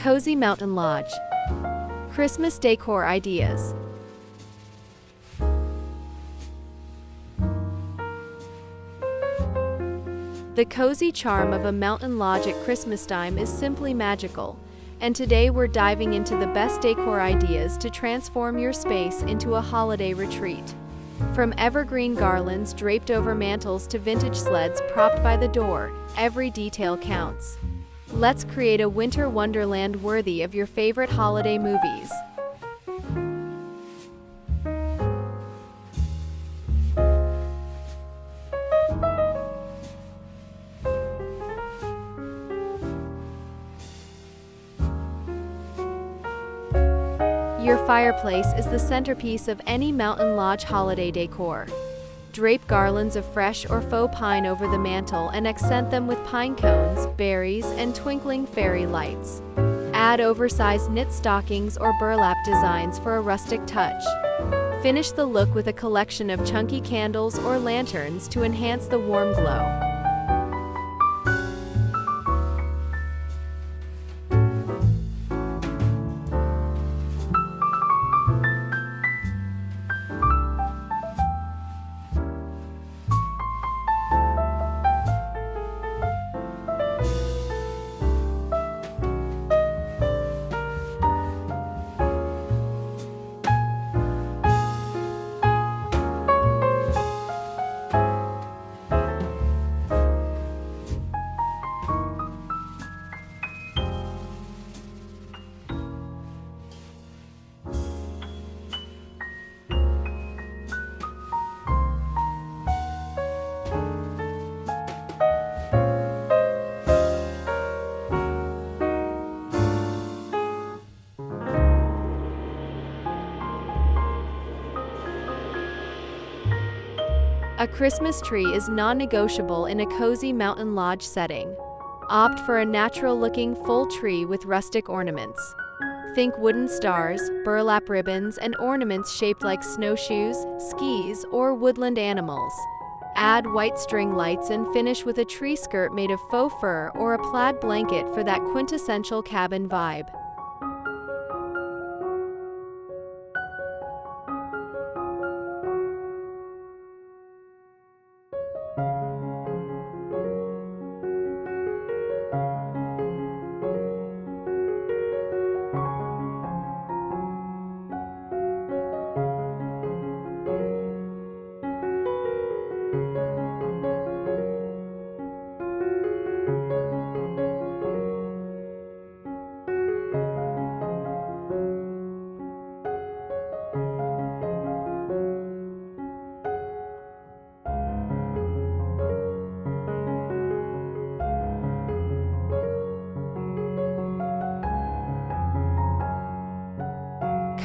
Cozy Mountain Lodge. Christmas decor ideas. The cozy charm of a mountain lodge at Christmas time is simply magical, and today we're diving into the best decor ideas to transform your space into a holiday retreat. From evergreen garlands draped over mantels to vintage sleds propped by the door, every detail counts. Let's create a winter wonderland worthy of your favorite holiday movies. Your fireplace is the centerpiece of any mountain lodge holiday decor. Drape garlands of fresh or faux pine over the mantel and accent them with pine cones, berries, and twinkling fairy lights. Add oversized knit stockings or burlap designs for a rustic touch. Finish the look with a collection of chunky candles or lanterns to enhance the warm glow. A Christmas tree is non-negotiable in a cozy mountain lodge setting. Opt for a natural-looking full tree with rustic ornaments. Think wooden stars, burlap ribbons, and ornaments shaped like snowshoes, skis, or woodland animals. Add white string lights and finish with a tree skirt made of faux fur or a plaid blanket for that quintessential cabin vibe.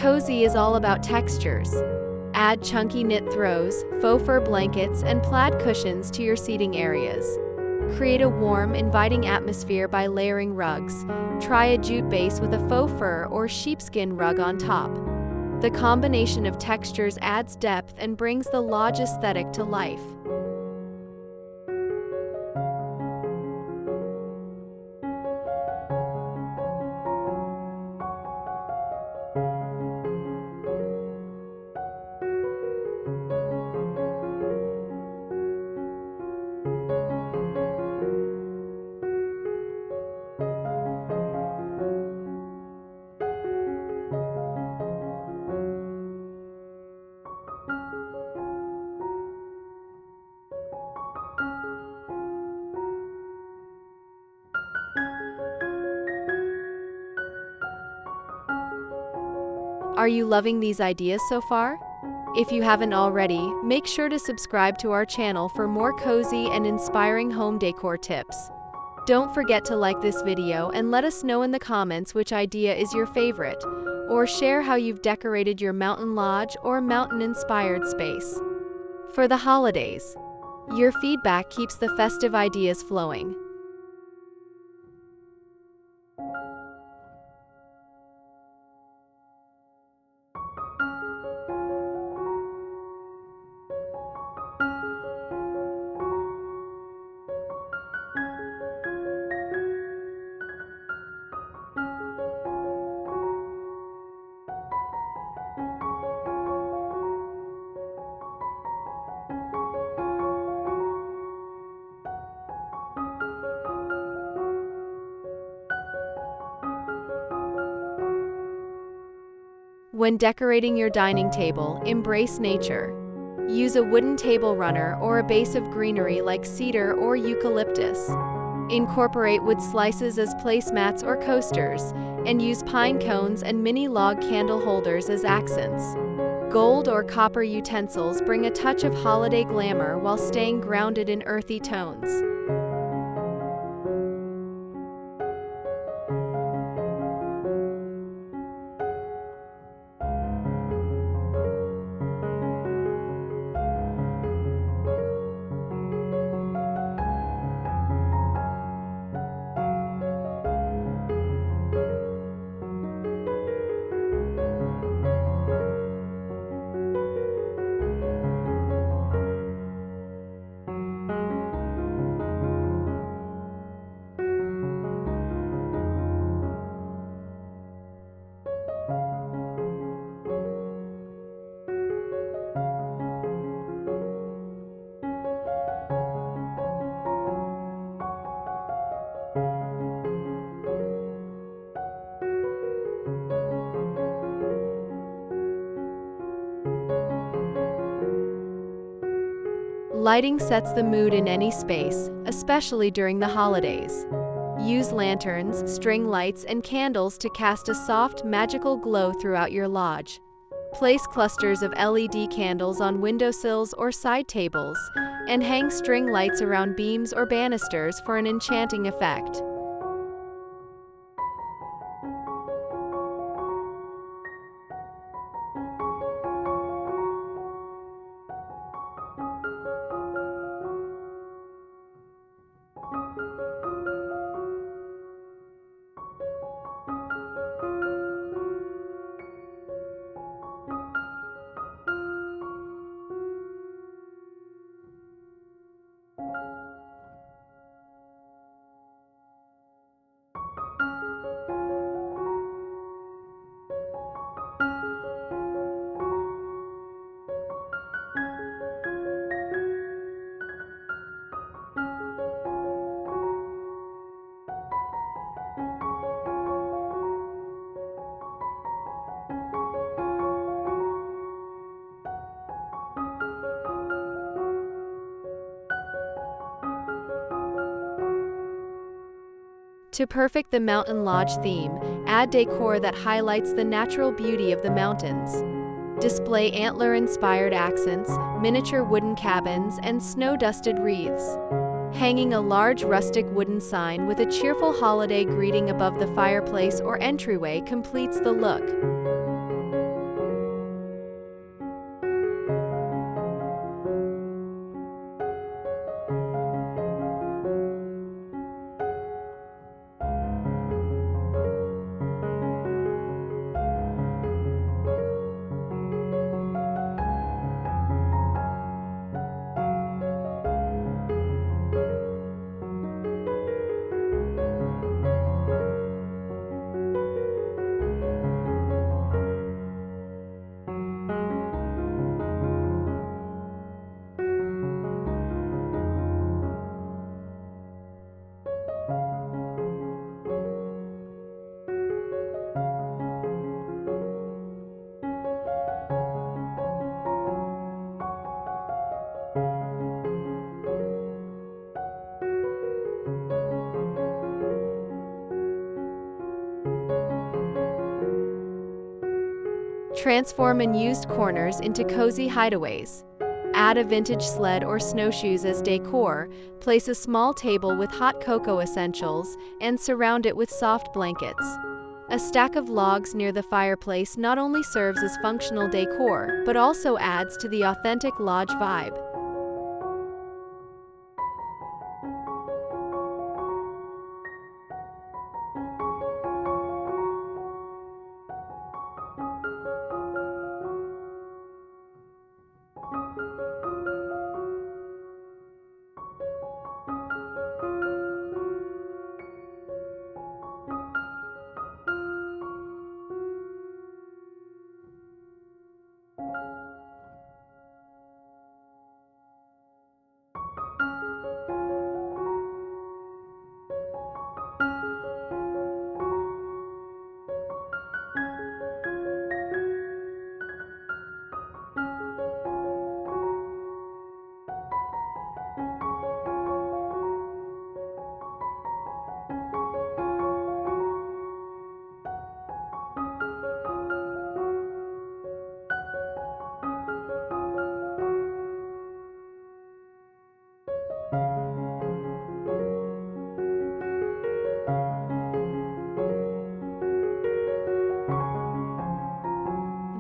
Cozy is all about textures. Add chunky knit throws, faux fur blankets, and plaid cushions to your seating areas. Create a warm, inviting atmosphere by layering rugs. Try a jute base with a faux fur or sheepskin rug on top. The combination of textures adds depth and brings the lodge aesthetic to life. Are you loving these ideas so far? If you haven't already, make sure to subscribe to our channel for more cozy and inspiring home decor tips. Don't forget to like this video and let us know in the comments which idea is your favorite, or share how you've decorated your mountain lodge or mountain-inspired space. For the holidays, your feedback keeps the festive ideas flowing. When decorating your dining table, embrace nature. Use a wooden table runner or a base of greenery like cedar or eucalyptus. Incorporate wood slices as placemats or coasters, and use pine cones and mini log candle holders as accents. Gold or copper utensils bring a touch of holiday glamour while staying grounded in earthy tones. Lighting sets the mood in any space, especially during the holidays. Use lanterns, string lights, and candles to cast a soft, magical glow throughout your lodge. Place clusters of LED candles on windowsills or side tables, and hang string lights around beams or banisters for an enchanting effect. To perfect the mountain lodge theme, add decor that highlights the natural beauty of the mountains. Display antler-inspired accents, miniature wooden cabins, and snow-dusted wreaths. Hanging a large rustic wooden sign with a cheerful holiday greeting above the fireplace or entryway completes the look. Transform unused corners into cozy hideaways. Add a vintage sled or snowshoes as decor, place a small table with hot cocoa essentials, and surround it with soft blankets. A stack of logs near the fireplace not only serves as functional decor, but also adds to the authentic lodge vibe.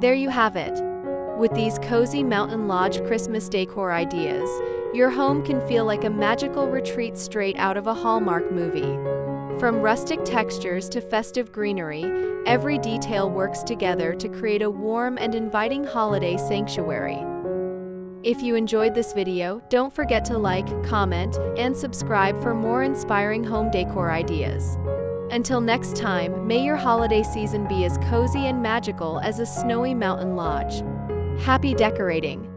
There you have it. With these cozy mountain lodge Christmas decor ideas, your home can feel like a magical retreat straight out of a Hallmark movie. From rustic textures to festive greenery, every detail works together to create a warm and inviting holiday sanctuary. If you enjoyed this video, don't forget to like, comment, and subscribe for more inspiring home decor ideas. Until next time, may your holiday season be as cozy and magical as a snowy mountain lodge. Happy decorating!